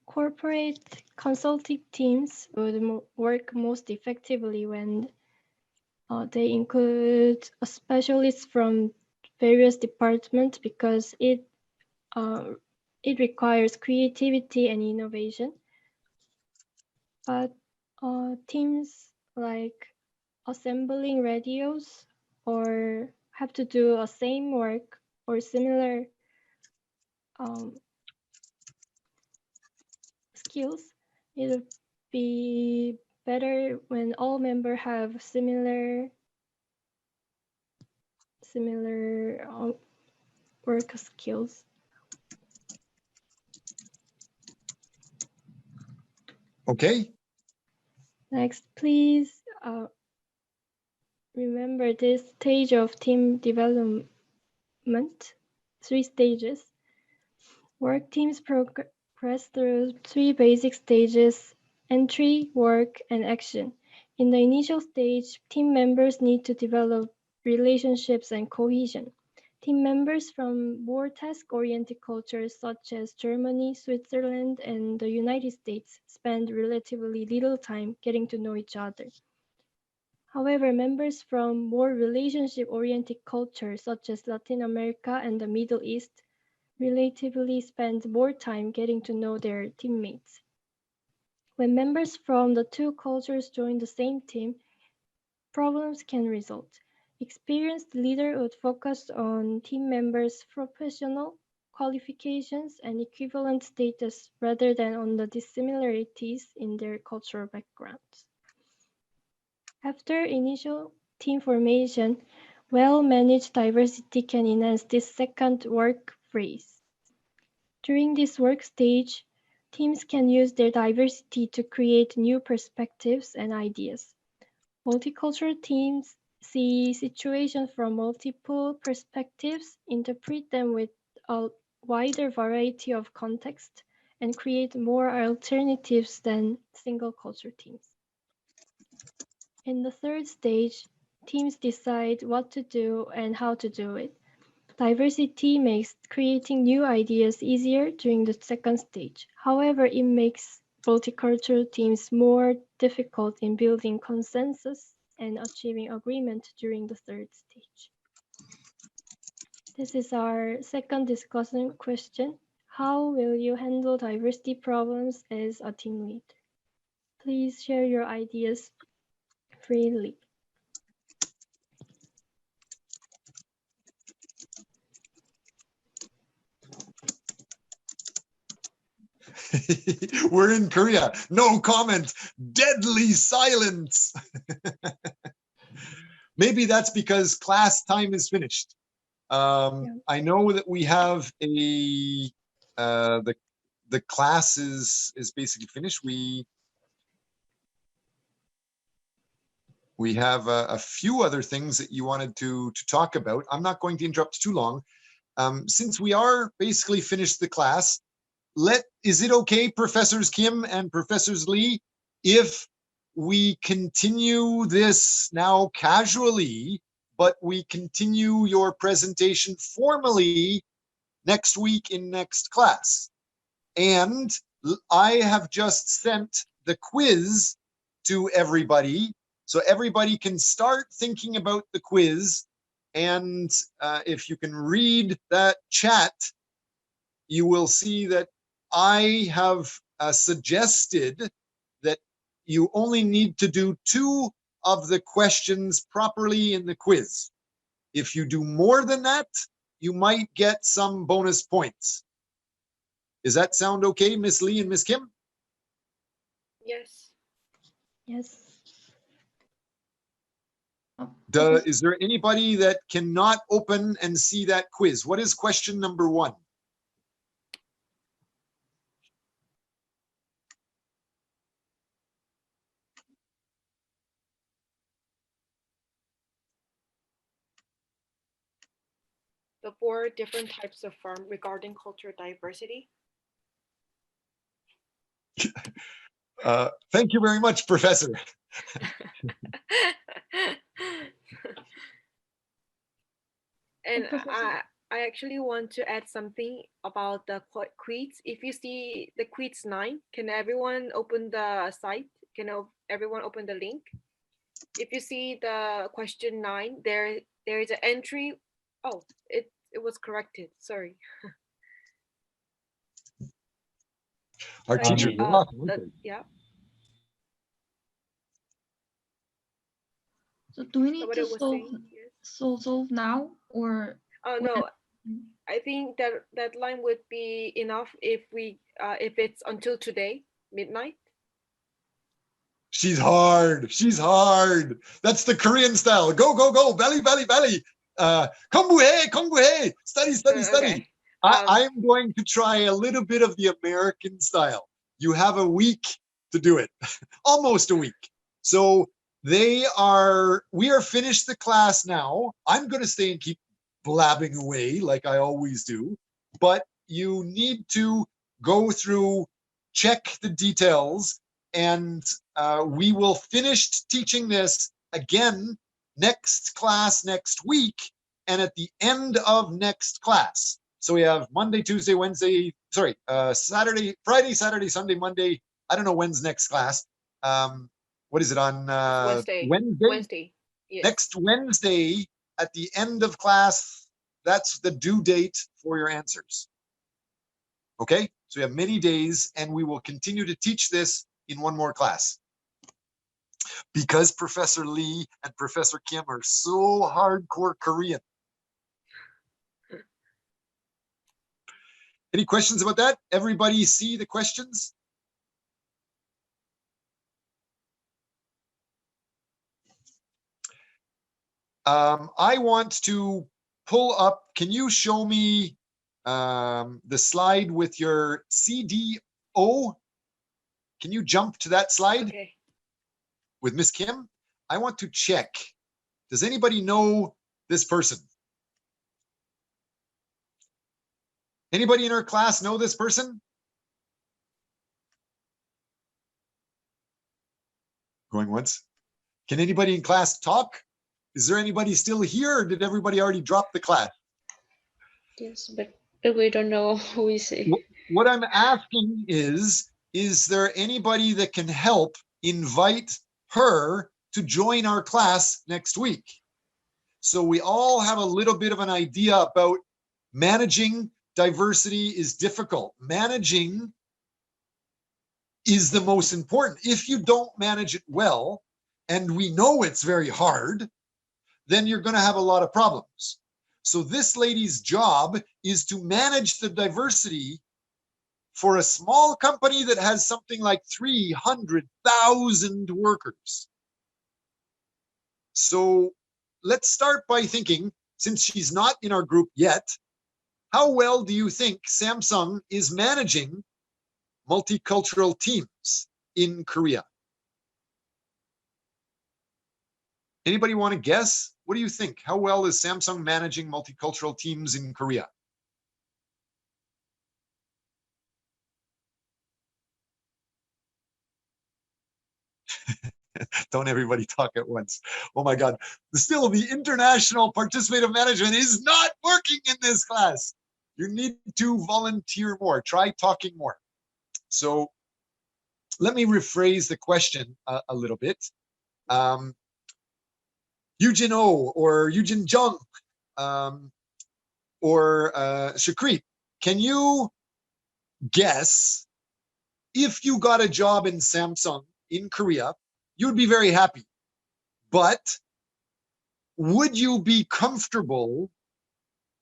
Corporate consulting teams would work most effectively when they include a specialist from various departments because it requires creativity and innovation. But teams like assembling radios or have to do a same work or similar skills, it would be better when all members have similar work skills. Okay. Next, please remember this stage of team development. three stages. Work teams progress through three basic stages: entry, work, and action. In the initial stage, team members need to develop relationships and cohesion. Team members from more task-oriented cultures such as Germany, Switzerland, and the United States spend relatively little time getting to know each other. However, members from more relationship-oriented cultures such as Latin America and the Middle East relatively spend more time getting to know their teammates. When members from the two cultures join the same team, problems can result. Experienced leader would focus on team members' professional qualifications and equivalent status rather than on the dissimilarities in their cultural backgrounds. After initial team formation, well-managed diversity can enhance this second work phase. During this work stage, teams can use their diversity to create new perspectives and ideas. Multicultural teams see situations from multiple perspectives, interpret them with a wider variety of context, and create more alternatives than single culture teams. In the third stage, teams decide what to do and how to do it. Diversity makes creating new ideas easier during the second stage. However, it makes multicultural teams more difficult in building consensus and achieving agreement during the third stage. This is our second discussion question. How will you handle diversity problems as a team leader? Please share your ideas freely. We're in Korea. No comment. Deadly silence. Maybe that's because class time is finished. I know that we have a the class is basically finished. We have a few other things that you wanted to talk about. I'm not going to interrupt too long. Since we are basically finished the class, is it okay, Professors Kim and Professors Lee, if we continue this now casually, but we continue your presentation formally next week in next class? And I have just sent the quiz to everybody, so everybody can start thinking about the quiz. And if you can read that chat, you will see that I have suggested that you only need to do 2 of the questions properly in the quiz. If you do more than that, you might get some bonus points. Does that sound okay, Miss Lee and Miss Kim? Yes. Yes. Is there anybody that cannot open and see that quiz? What is question number 1? The 4 different types of firm regarding cultural diversity. Thank you very much, Professor. And I actually want to add something about the quiz. If you see the quiz 9, can everyone open the site? Can everyone open the link? If you see the question 9, there is an entry. Oh, it was corrected. Sorry. Our teacher. Yeah. So do we need What to I was saying, yes. solve now or? Oh no, I think that line would be enough if we if it's until today midnight. She's hard. She's hard. That's the Korean style. Go, go, go. Belly, belly, belly. 공부해, 공부해. Study, study, study. Okay. I'm going to try a little bit of the American style. You have a week to do it. Almost a week. So we are finished the class now. I'm going to stay and keep blabbing away like I always do, but you need to go through, check the details, and we will finish teaching this again next class next week and at the end of next class. So we have Monday, Tuesday, Wednesday, Saturday, Friday, Saturday, Sunday, Monday. I don't know when's next class. What is it on Wednesday? Wednesday? Wednesday. Yes. Next Wednesday at the end of class, that's the due date for your answers. Okay, so we have many days and we will continue to teach this in one more class. Because Professor Lee and Professor Kim are so hardcore Korean. Any questions about that? Everybody see the questions? I want to pull up, can you show me the slide with your CDO? Can you jump to that slide? Okay. With Miss Kim? I want to check. Does anybody know this person? Anybody in our class know this person? Going once. Can anybody in class talk? Is there anybody still here, or did everybody already drop the class? Yes, but we don't know who is he. What I'm asking is there anybody that can help invite her to join our class next week? So we all have a little bit of an idea about managing diversity is difficult. Managing is the most important. If you don't manage it well, and we know it's very hard, then you're going to have a lot of problems. So this lady's job is to manage the diversity for a small company that has something like 300,000 workers. So let's start by thinking, since she's not in our group yet, how well do you think Samsung is managing multicultural teams in Korea? Anybody want to guess? What do you think? How well is Samsung managing multicultural teams in Korea? Don't everybody talk at once. Oh my God. Still, the international participative management is not working in this class. You need to volunteer more. Try talking more. So let me rephrase the question a little bit. Eugene O or Eugene Jung or Shakrit, can you guess if you got a job in Samsung in Korea, you'd be very happy. But would you be comfortable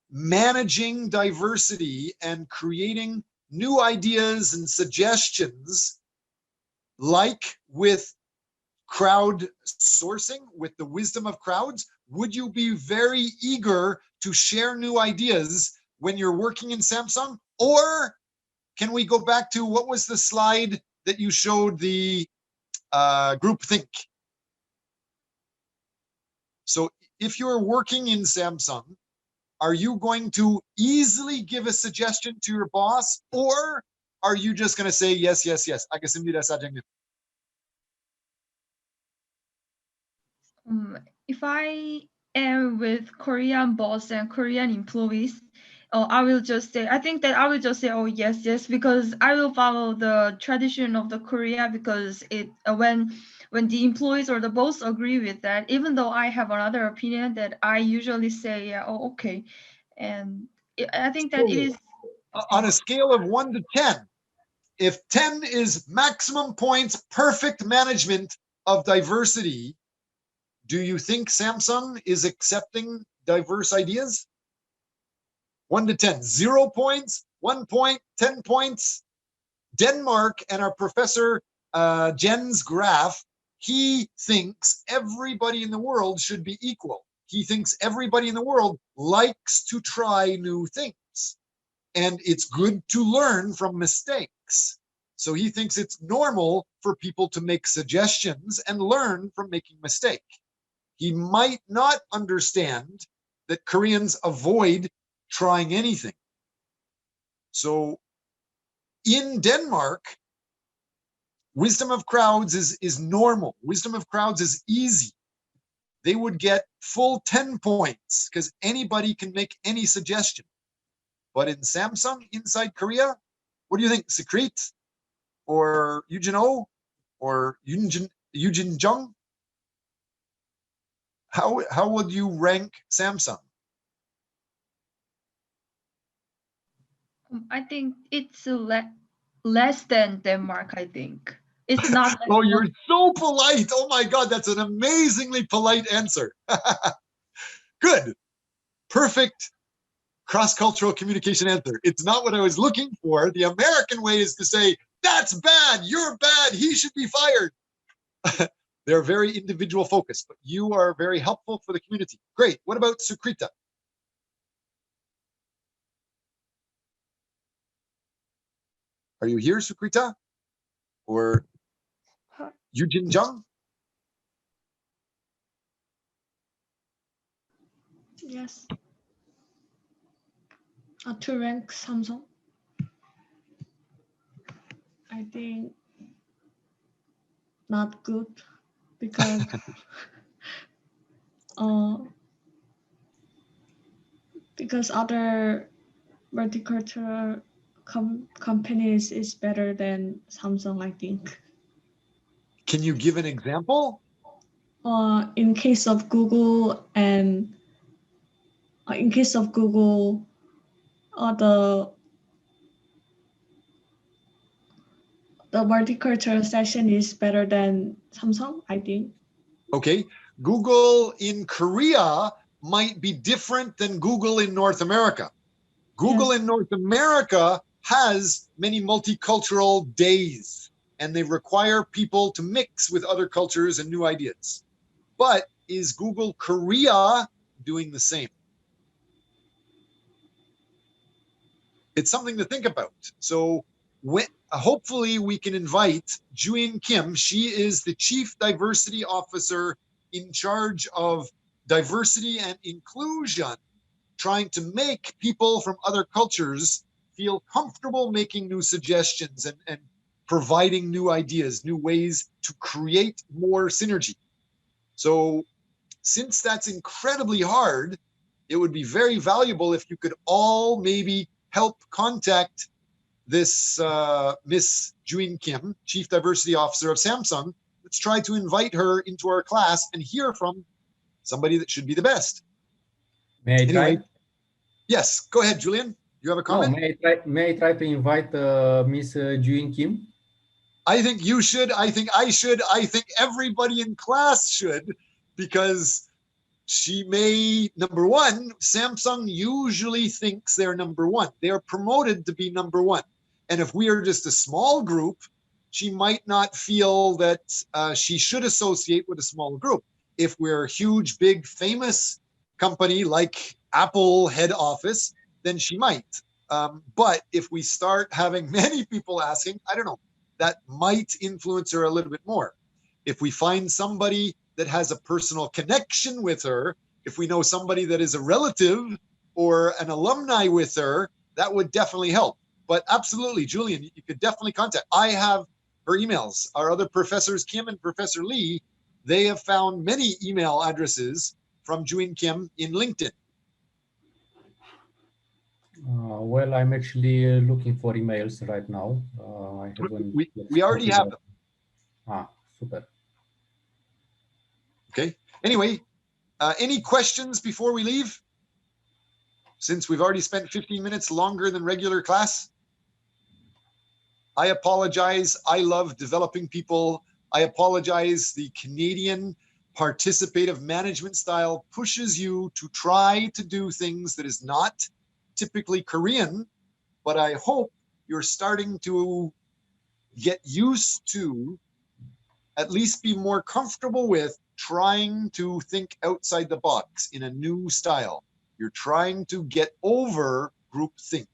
managing diversity and creating new ideas and suggestions, like with crowd sourcing, with the wisdom of crowds? Would you be very eager to share new ideas when you're working in Samsung? Or can we go back to, what was the slide that you showed, the groupthink? So if you're working in Samsung, are you going to easily give a suggestion to your boss, or are you just going to say yes, yes, yes? If I am with Korean boss and Korean employees, I will just say, I think that I will just say, oh, yes, yes, because I will follow the tradition of the Korea, because it when the employees or the boss agree with that, even though I have another opinion, that I usually say, yeah, oh, okay. And I think that it is on a scale of 1 to 10, if 10 is maximum points, perfect management of diversity, do you think Samsung is accepting diverse ideas? 1 to 10, 0 points, 1 point, 10 points. Denmark and our professor Jen's graph, he thinks everybody in the world should be equal. He thinks everybody in the world likes to try new things. And it's good to learn from mistakes. So he thinks it's normal for people to make suggestions and learn from making mistakes. He might not understand that Koreans avoid trying anything. So in Denmark, wisdom of crowds is normal. Wisdom of crowds is easy. They would get full 10 points because anybody can make any suggestion. But in Samsung inside Korea, what do you think? Secret or Eugene O or Eugene Jung? How would you rank Samsung? I think it's less than Denmark, I think. It's not. Oh, you're so polite. Oh my God, that's an amazingly polite answer. Good. Perfect cross-cultural communication answer. It's not what I was looking for. The American way is to say, that's bad, you're bad, he should be fired. They're very individual focused, but you are very helpful for the community. Great. What about Sukrita? Are you here, Sukrita? Or Eugene Jung? Yes. To rank Samsung, I think not good because other multicultural companies is better than Samsung, I think. Can you give an example? In case of Google and the multicultural session is better than Samsung, I think. Okay, Google in Korea might be different than Google in North America. Google in North America has many multicultural days, and they require people to mix with other cultures and new ideas. But is Google Korea doing the same? It's something to think about. So hopefully we can invite Juin Kim. She is the Chief Diversity Officer in charge of diversity and inclusion, trying to make people from other cultures feel comfortable making new suggestions and providing new ideas, new ways to create more synergy. So since that's incredibly hard, it would be very valuable if you could all maybe help contact this Miss Juin Kim, Chief Diversity Officer of Samsung. Let's try to invite her into our class and hear from somebody that should be the best. May I anyway, try? Yes, go ahead, Julian. You have a comment? No, may I try to invite Miss Juin Kim? I think you should. I think I should. I think everybody in class should, because she may, number one, Samsung usually thinks they're number one. They are promoted to be number one. And if we are just a small group, she might not feel that she should associate with a small group. If we're a huge, big, famous company like Apple head office, then she might. But if we start having many people asking, I don't know, that might influence her a little bit more. If we find somebody that has a personal connection with her, if we know somebody that is a relative or an alumni with her, that would definitely help. But absolutely, Julian, you could definitely contact. I have her emails. Our other professors, Kim and Professor Lee, they have found many email addresses from Juin Kim in LinkedIn. Well, I'm actually looking for emails right now. I haven't. We already have them. Super. Okay. Anyway, any questions before we leave? Since we've already spent 15 minutes longer than regular class. I apologize. I love developing people. I apologize. The Canadian participative management style pushes you to try to do things that is not typically Korean, but I hope you're starting to get used to, at least be more comfortable with, trying to think outside the box in a new style. You're trying to get over groupthink.